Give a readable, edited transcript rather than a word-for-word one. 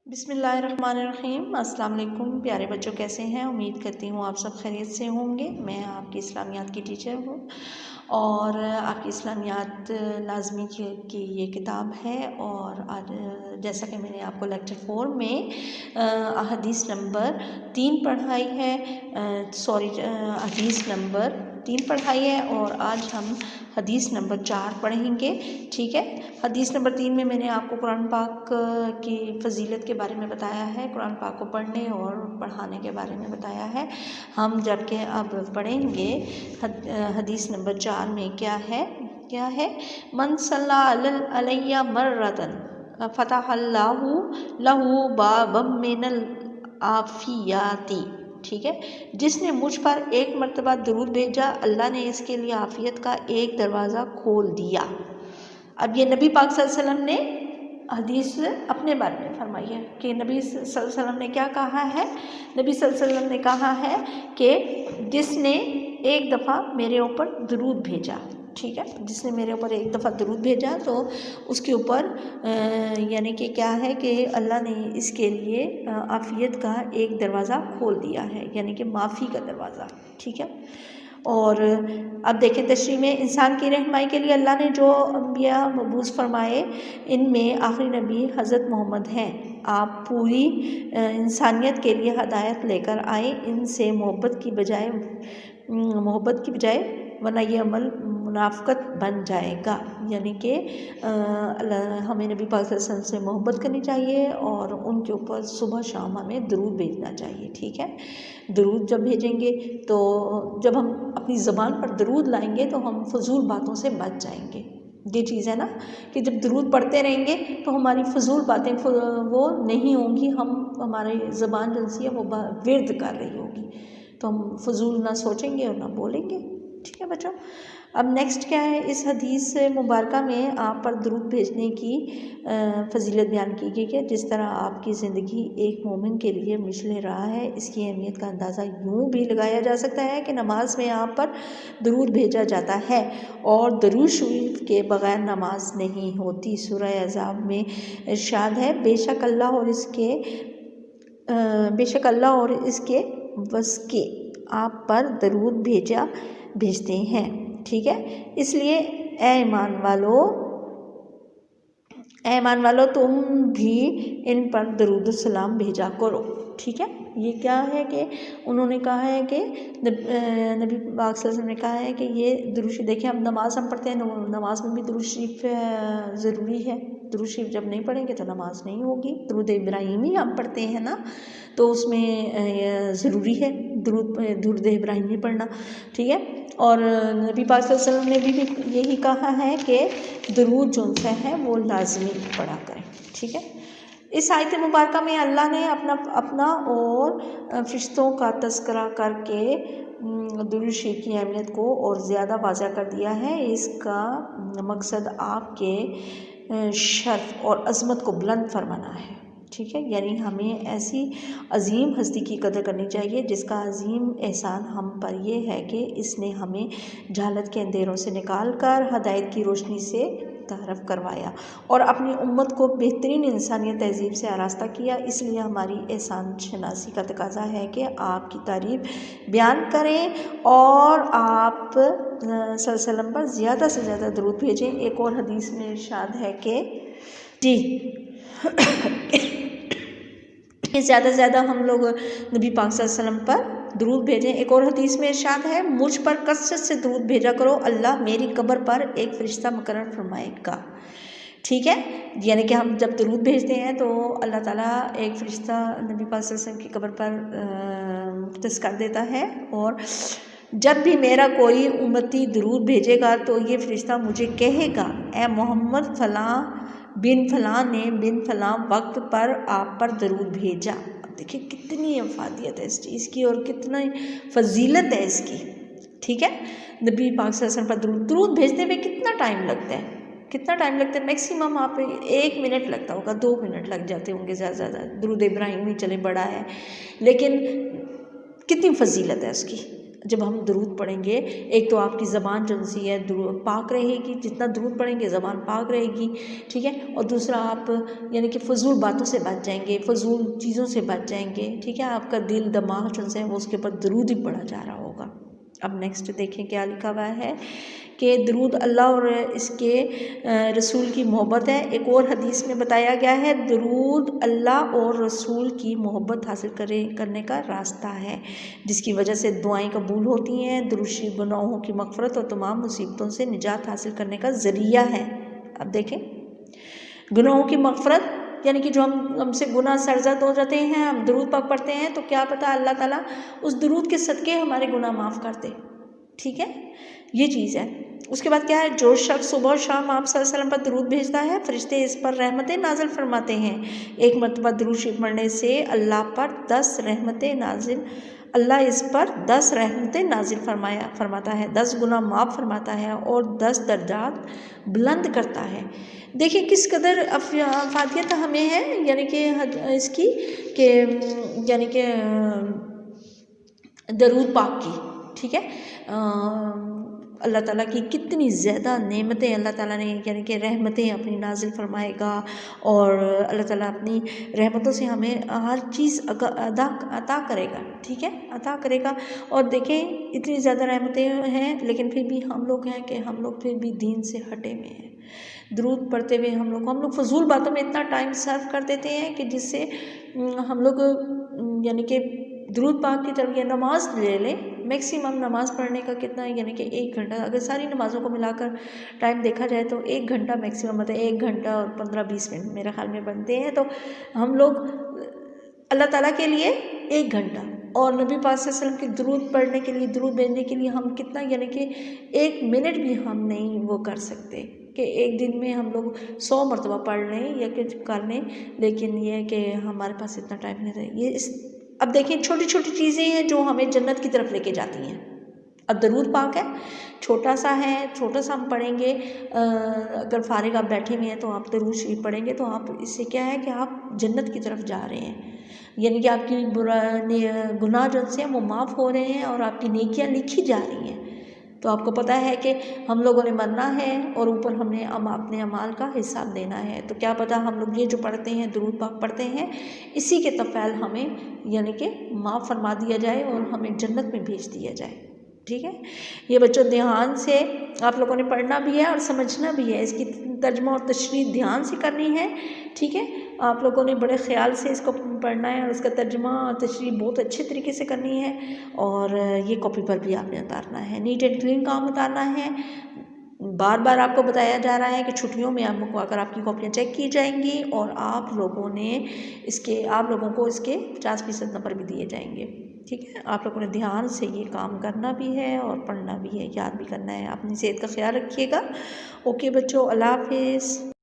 बिस्मिल्लाहिर्रहमानिर्रहीम। अस्सलाम वालेकुम प्यारे बच्चों, कैसे हैं? उम्मीद करती हूँ आप सब खैरियत से होंगे। मैं आपकी इस्लामियात की टीचर हूँ और आपकी इस्लामियात लाजमी की ये किताब है। और आज जैसा कि मैंने आपको लेक्चर 4 में हदीस नंबर 3 पढ़ाई है, हदीस नंबर 3 पढ़ाई है और आज हम हदीस नंबर 4 पढ़ेंगे। ठीक है, हदीस नंबर 3 में मैंने आपको कुरान पाक की फ़जीलत के बारे में बताया है, कुरान पाक को पढ़ने और पढ़ाने के बारे में बताया है। हम जबकि अब पढ़ेंगे हदीस नंबर 4 में क्या है मन सल्ला अलैया मर्रतन फतहल्लाहु लहू बाबम मिनल आफियाती। ठीक है, जिसने मुझ पर एक मर्तबा दरूद भेजा, अल्लाह ने इसके लिए आफियत का एक दरवाज़ा खोल दिया। अब ये नबी पाक सल्लल्लाहु अलैहि वसल्लम ने हदीस अपने बारे में फरमाई है कि नबी सल्लल्लाहु अलैहि वसल्लम ने क्या कहा है। नबी सल्लल्लाहु अलैहि वसल्लम ने कहा है कि जिसने एक दफ़ा मेरे ऊपर दरूद भेजा, ठीक है, जिसने मेरे ऊपर एक दफ़ा दरूद भेजा तो उसके ऊपर यानी कि क्या है कि अल्लाह ने इसके लिए आफ़ियत का एक दरवाज़ा खोल दिया है, यानी कि माफ़ी का दरवाज़ा। ठीक है, और अब देखें तशरीह में, इंसान की रहनुमाई के लिए अल्लाह ने जो अंबिया मबूस फरमाए, इनमें आखिरी नबी हज़रत मोहम्मद हैं। आप पूरी इंसानियत के लिए हदायत लेकर आए, इनसे मोहब्बत की बजाय वरना ये अमल मुनाफ़क़त बन जाएगा। यानी कि हमें नबी पाक सल्लल्लाहु अलैहि वसल्लम से मोहब्बत करनी चाहिए और उनके ऊपर सुबह शाम हमें दरूद भेजना चाहिए। ठीक है, दरूद जब भेजेंगे तो जब हम अपनी ज़बान पर दरूद लाएंगे तो हम फजूल बातों से बच जाएंगे। ये चीज़ है ना कि जब दरूद पढ़ते रहेंगे तो हमारी फजूल बातें वो नहीं होंगी, हमारी ज़बान जैसी है वो विर्द कर रही होगी, तो हम फजूल ना सोचेंगे और ना बोलेंगे। ठीक है बच्चों, अब नेक्स्ट क्या है, इस हदीस मुबारका में आप पर दरूद भेजने की फ़जीलत बयान की गई है। जिस तरह आपकी ज़िंदगी एक मोमिन के लिए मिशल रहा है, इसकी अहमियत का अंदाज़ा यूँ भी लगाया जा सकता है कि नमाज में आप पर दरूद भेजा जाता है और दरूद शरीफ के बग़ैर नमाज नहीं होती। सूरह अहज़ाब में इरशाद है, बेशक अल्लाह और इसके बस के आप पर दरूद भेजते हैं। ठीक है, इसलिए ऐ ईमान वालो तुम भी इन पर दरूद सलाम भेजा करो। ठीक है, ये क्या है कि उन्होंने कहा है कि नबी पाक सल्लल्लाहु अलैहि वसल्लम ने कहा है कि ये दरूद शरीफ, देखिए हम नमाज़ हम पढ़ते हैं, नमाज में भी दरूद शरीफ ज़रूरी है। दरूद शरीफ जब नहीं पढ़ेंगे तो नमाज नहीं होगी। दरूद इब्राहिमी हम पढ़ते हैं ना, तो उसमें ज़रूरी है दरूद इब्राहिमी पढ़ना। ठीक है, और नबी पाक सल्लल्लाहु अलैहि वसल्लम ने भी यही कहा है कि दरूद जो है वो लाजमी पढ़ा करें। ठीक है, इस आयत मुबारका में अल्लाह ने अपना और फ़रिश्तों का तज़किरा करके दरूद शरीफ की अहमियत को और ज़्यादा वाज़ह कर दिया है। इसका मकसद आपके शर्फ़ और अज़मत को बुलंद फरमाना है। ठीक है, यानी हमें ऐसी अजीम हस्ती की कदर करनी चाहिए जिसका अजीम एहसान हम पर यह है कि इसने हमें जहालत के अंधेरों से निकाल कर हदायत की रोशनी से तारफ़ करवाया और अपनी उम्मत को बेहतरीन इंसानियत तहज़ीब से आरास्ता किया। इसलिए हमारी एहसान शनासी का तकाज़ा है कि आपकी तारीफ़ बयान करें और आप सल्लल्लाहु अलैहि वसल्लम पर ज़्यादा से ज़्यादा दरूद भेजें। एक और हदीस में इरशाद है कि ज़्यादा से ज़्यादा हम लोग नबी पाक सल्लल्लाहु अलैहि वसल्लम पर दरूद भेजें। एक और हदीस में इरशाद है, मुझ पर कसरत से दरूद भेजा करो, अल्लाह मेरी कब्र पर एक फ़रिश्ता मुकर्रर फरमाएगा। ठीक है, यानी कि हम जब दरूद भेजते हैं तो अल्लाह ताला एक फ़रिश्ता नबी पाक सल्लल्लाहु अलैहि वसल्लम की कब्र पर मुख्तस कर देता है और जब भी मेरा कोई उम्मती दरूद भेजेगा तो ये फ़रिश्ता मुझे कहेगा, ए मोहम्मद फ़लाँ बिन फ़लाँ ने बिन फ़लाँ वक्त पर आप पर दरूद भेजा। अब देखिए कितनी अफादियत है इस चीज़ की और कितना फ़जीलत है इसकी। ठीक है, नबी पाक सल्लल्लाहु अलैहि वसल्लम पर दरूद भेजने में कितना टाइम लगता है, मैक्सिमम आप 1 मिनट लगता होगा, 2 मिनट लग जाते होंगे ज़्यादा से ज़्यादा। दरूद इब्राहिमी चले बड़ा है, लेकिन कितनी फ़जीलत है उसकी। जब हम दरूद पढ़ेंगे, एक तो आपकी ज़बान जो सी है पाक रहेगी, जितना दरूद पढ़ेंगे ज़बान पाक रहेगी, ठीक है। और दूसरा आप यानी कि फ़जूल बातों से बच जाएंगे, फ़जूल चीज़ों से बच जाएंगे, ठीक है। आपका दिल दिमाग जो है वो उसके ऊपर दरूद ही पढ़ा जा रहा होगा। अब नेक्स्ट देखें क्या लिखा हुआ है कि दरूद अल्लाह और इसके रसूल की मोहब्बत है। एक और हदीस में बताया गया है दरूद अल्लाह और रसूल की मोहब्बत हासिल करने का रास्ता है, जिसकी वजह से दुआएं कबूल होती हैं। दरूद शरीफ गुनाहों की मग़फ़िरत और तमाम मुसीबतों से निजात हासिल करने का ज़रिया है। अब देखें, गुनाहों की मग़फ़िरत यानी कि जो हमसे गुनाह सरज़द हो जाते हैं, हम दरूद पाक पढ़ते हैं तो क्या पता अल्लाह ताला उस दरूद के सदक़े हमारे गुनाह माफ़ कर दे, ठीक है। ये चीज़ है। उसके बाद क्या है, जो शख्स सुबह और शाम आप सल्लल्लाहु अलैहि वसल्लम पर दरूद भेजता है, फरिश्ते इस पर रहमतें नाजिल फरमाते हैं। एक मरतबा दरूद शरीफ पढ़ने से अल्लाह इस पर 10 रहमतें नाजिल फरमाता है, 10 गुनाह माफ़ फरमाता है और 10 दर्जात बुलंद करता है। देखिए किस कदर अफादियत हमें है यानी कि इसकी कि यानी कि दरूद पाक की, ठीक है। अल्लाह ताला की कितनी ज़्यादा नेमतें अल्लाह ताला ने यानी कि रहमतें अपनी नाजिल फरमाएगा और अल्लाह ताला अपनी रहमतों से हमें हर चीज़ अता करेगा, ठीक है, अता करेगा। और देखें इतनी ज़्यादा रहमतें हैं लेकिन फिर भी हम लोग हैं कि हम लोग फिर भी दीन से हटे हुए हैं। दरूद पढ़ते हुए हम लोग फ़जूल बातों में इतना टाइम सर्व कर देते हैं कि जिससे हम लोग यानी कि दरूद पाक की तरफ, या नमाज ले लें, मैक्सिमम नमाज़ पढ़ने का कितना यानी कि 1 घंटा, अगर सारी नमाज़ों को मिलाकर टाइम देखा जाए तो 1 घंटा मैक्सिमम, मतलब 1 घंटा और 15-20 मिनट मेरे ख्याल में बनते हैं। तो हम लोग अल्लाह ताला के लिए 1 घंटा और नबी पाक सल्लल्लाहु अलैहि वसल्लम की दरूद पढ़ने के लिए, दरूद भेजने के लिए हम कितना यानी कि 1 मिनट भी हम नहीं वो कर सकते कि एक दिन में हम लोग 100 मरतबा पढ़ लें या कुछ कर लें, लेकिन ये है कि हमारे पास इतना टाइम नहीं रहता। ये अब देखिए छोटी छोटी चीज़ें हैं जो हमें जन्नत की तरफ लेके जाती हैं। अब दरूद पाक है, छोटा सा हम पढ़ेंगे। अगर फारिग आप बैठे हुए हैं तो आप दरूद शरीफ पढ़ेंगे तो आप इससे क्या है कि आप जन्नत की तरफ जा रहे हैं, यानी कि आपकी गुनाह जो से वो माफ़ हो रहे हैं और आपकी नेकियां लिखी जा रही हैं। तो आपको पता है कि हम लोगों ने मरना है और ऊपर हमने अपने अमाल का हिसाब देना है। तो क्या पता हम लोग ये जो पढ़ते हैं, दरूद पाक पढ़ते हैं, इसी के तफ़ैल हमें यानी कि माफ़ फरमा दिया जाए और हमें जन्नत में भेज दिया जाए, ठीक है। ये बच्चों ध्यान से आप लोगों ने पढ़ना भी है और समझना भी है, इसकी तर्जुमा और तशरीह ध्यान से करनी है, ठीक है। आप लोगों ने बड़े ख्याल से इसको पढ़ना है और इसका तर्जुमा और तशरीह बहुत अच्छे तरीके से करनी है और ये कॉपी पर भी आपने उतारना है, नीट एंड क्लीन काम उतारना है। बार बार आपको बताया जा रहा है कि छुट्टियों में आपको अगर आपकी कॉपियाँ चेक की जाएंगी और आप लोगों को इसके 50% नंबर भी दिए जाएंगे, ठीक है। आप लोगों ने ध्यान से ये काम करना भी है और पढ़ना भी है, याद भी करना है। अपनी सेहत का ख्याल रखिएगा। ओके बच्चों, अल्लाह हाफिज़।